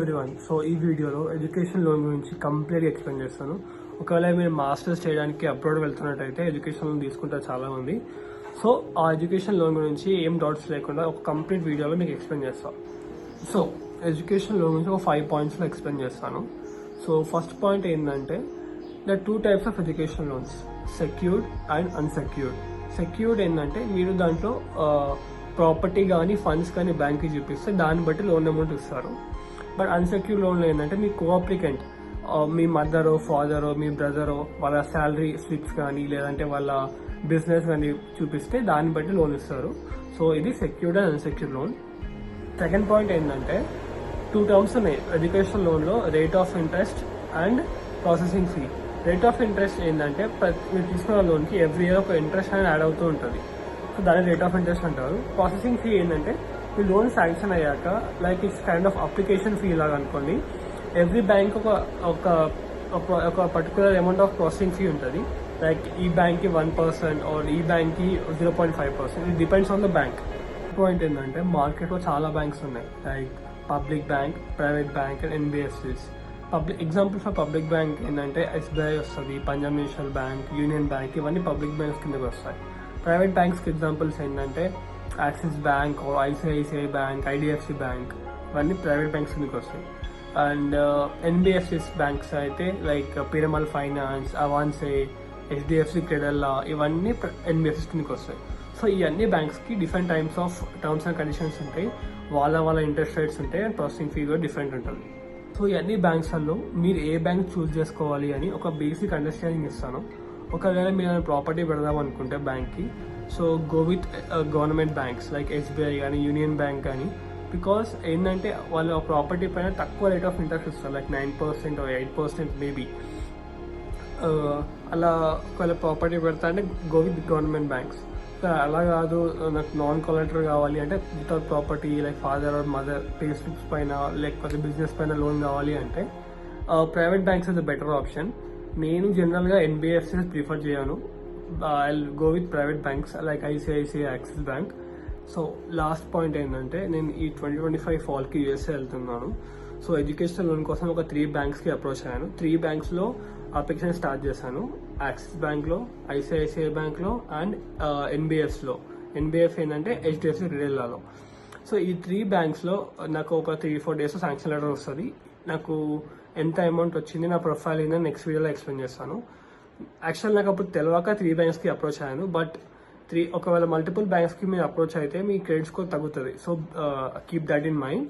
Everyone. So ఈ వీడియోలో education loan గురించి కంప్లీట్గా ఎక్స్ప్లెయిన్ చేస్తాను. ఒకవేళ మీరు మాస్టర్స్ చేయడానికి అబ్రాడ్ వెళ్తున్నట్టయితే ఎడ్యుకేషన్ లోన్ తీసుకుంటారు చాలామంది. సో ఆ ఎడ్యుకేషన్ లోన్ గురించి ఏం డౌట్స్ లేకుండా ఒక కంప్లీట్ వీడియోలో మీకు ఎక్స్ప్లెయిన్ చేస్తాను. సో ఎడ్యుకేషన్ లోన్ గురించి ఒక 5 పాయింట్స్లో ఎక్స్ప్లెయిన్ చేస్తాను. సో ఫస్ట్ పాయింట్ ఏంటంటే the 2 types of education loans, secured and unsecured. Secured ఏంటంటే మీరు దాంట్లో ప్రాపర్టీ కానీ ఫండ్స్ కానీ బ్యాంక్కి చూపిస్తే దాన్ని బట్టి లోన్ అమౌంట్ ఇస్తారు. బట్ అన్సెక్యూర్డ్ లోన్లో ఏంటంటే మీ కోఆప్లికెంట్, మీ మదరో ఫాదరో మీ బ్రదరో వాళ్ళ శాలరీ స్లిప్స్ కానీ లేదంటే వాళ్ళ బిజినెస్ కానీ చూపిస్తే దాన్ని బట్టి లోన్ ఇస్తారు. సో ఇది secured and unsecured loan. Second point ఏంటంటే 2 terms ఉన్నాయి ఎడ్యుకేషన్ లోన్లో, rate of interest and processing fee. Rate of interest ఏంటంటే మీరు తీసుకున్న లోన్కి ఎవ్రీ ఇయర్ ఒక ఇంట్రెస్ట్ అనేది యాడ్ అవుతూ ఉంటుంది. సో దాన్ని రేట్ ఆఫ్ ఇంట్రెస్ట్ అంటారు. ప్రాసెసింగ్ ఫీ ఏంటంటే మీ లోన్ శాంక్షన్ అయ్యాక like it's kind of application fee లాగా అనుకోండి. ఎవ్రీ బ్యాంక్ ఒక particular amount of processing fee ఉంటుంది. లైక్ ఈ బ్యాంక్కి 1% ఆర్ ఈ బ్యాంక్కి 0.5%. It depends on the bank. Point ఏంటంటే మార్కెట్లో చాలా బ్యాంక్స్ ఉన్నాయి, like public bank, private bank and NBFCs. Examples of public bank ఏంటంటే ఎస్బీఐ వస్తుంది, Punjab national bank, union bank, ఇవన్నీ పబ్లిక్ బ్యాంక్స్ కిందకి వస్తాయి. ప్రైవేట్ బ్యాంక్స్కి ఎగ్జాంపుల్స్ ఏంటంటే axis bank, ICICI bank, IDFC bank, ఇవన్నీ ప్రైవేట్ బ్యాంక్స్ కిందకి వస్తాయి. అండ్ ఎన్బిఎఫ్సిస్ బ్యాంక్స్ అయితే లైక్ పిరమల్ ఫైనాన్స్, అవాన్సే, హెచ్డిఎఫ్సి క్రెడల్లా, ఇవన్నీ ఎన్బిఎఫ్సిస్ కిందకి వస్తాయి. సో ఈ అన్ని బ్యాంక్స్కి different types of terms and conditions ఉంటాయి, వాళ్ళ ఇంట్రెస్ట్ రేట్స్ ఉంటాయి అండ్ ప్రాసెసింగ్ ఫీ కూడా డిఫరెంట్ ఉంటుంది. సో ఈ అన్ని బ్యాంక్స్లలో మీరు ఏ బ్యాంక్ చూస్ చేసుకోవాలి అని ఒక బేసిక్ అండర్స్టాండింగ్ ఇస్తాను. ఒకవేళ మీరు ప్రాపర్టీ పెడదాం అనుకుంటే బ్యాంక్కి, so go with government banks like SBI కానీ యూనియన్ బ్యాంక్ కానీ. బికాస్ ఏంటంటే వాళ్ళు ఆ ప్రాపర్టీ పైన తక్కువ రేట్ ఆఫ్ ఇంట్రెస్ట్ ఇస్తారు, లైక్ 9% or 8% మేబీ. అలా ఒకవేళ ప్రాపర్టీ పెడతా అంటే గో విత్ గవర్నమెంట్ బ్యాంక్స్. అలా కాదు, నాకు నాన్ కొలాటరల్ కావాలి అంటే without property like father or mother pay slips పైన లేకపోతే బిజినెస్ పైన లోన్ కావాలి అంటే private banks is the better option. నేను జనరల్గా ఎన్బిఎఫ్సిస్ ప్రిఫర్ చేయను. I go with private banks like ICICI, Axis Bank. So last point ఏంటంటే నేను ఈ 2025 ఫాల్కి యూఎస్ఏ వెళ్తున్నాను. సో ఎడ్యుకేషన్ లోన్ కోసం ఒక 3 బ్యాంక్స్కి అప్రోచ్ అయ్యాను. 3 బ్యాంక్స్లో అప్లికేషన్ స్టార్ట్ చేశాను. యాక్సిస్ బ్యాంక్లో, ఐసిఐసిఐ బ్యాంక్లో అండ్ ఎన్బిఎఫ్లో. ఎన్బిఎఫ్ ఏంటంటే హెచ్డిఎఫ్సి క్రెడల్లాలో. సో ఈ 3 బ్యాంక్స్లో నాకు ఒక 3-4 days శాంక్షన్ లెటర్ వస్తుంది. నాకు ఎంత అమౌంట్ వచ్చింది, నా ప్రొఫైల్ ఏంటని నెక్స్ట్ వీడియోలో ఎక్స్ప్లెయిన్ చేస్తాను. యాక్చువల్ నాకు అప్పుడు తెలియక 3 బ్యాంక్స్కి అప్రోచ్ అయ్యాను. బట్ ఒకవేళ మల్టిపుల్ బ్యాంక్స్కి మీరు అప్రోచ్ అయితే మీ క్రెడిట్ స్కోర్ తగ్గుతుంది. So keep that in mind.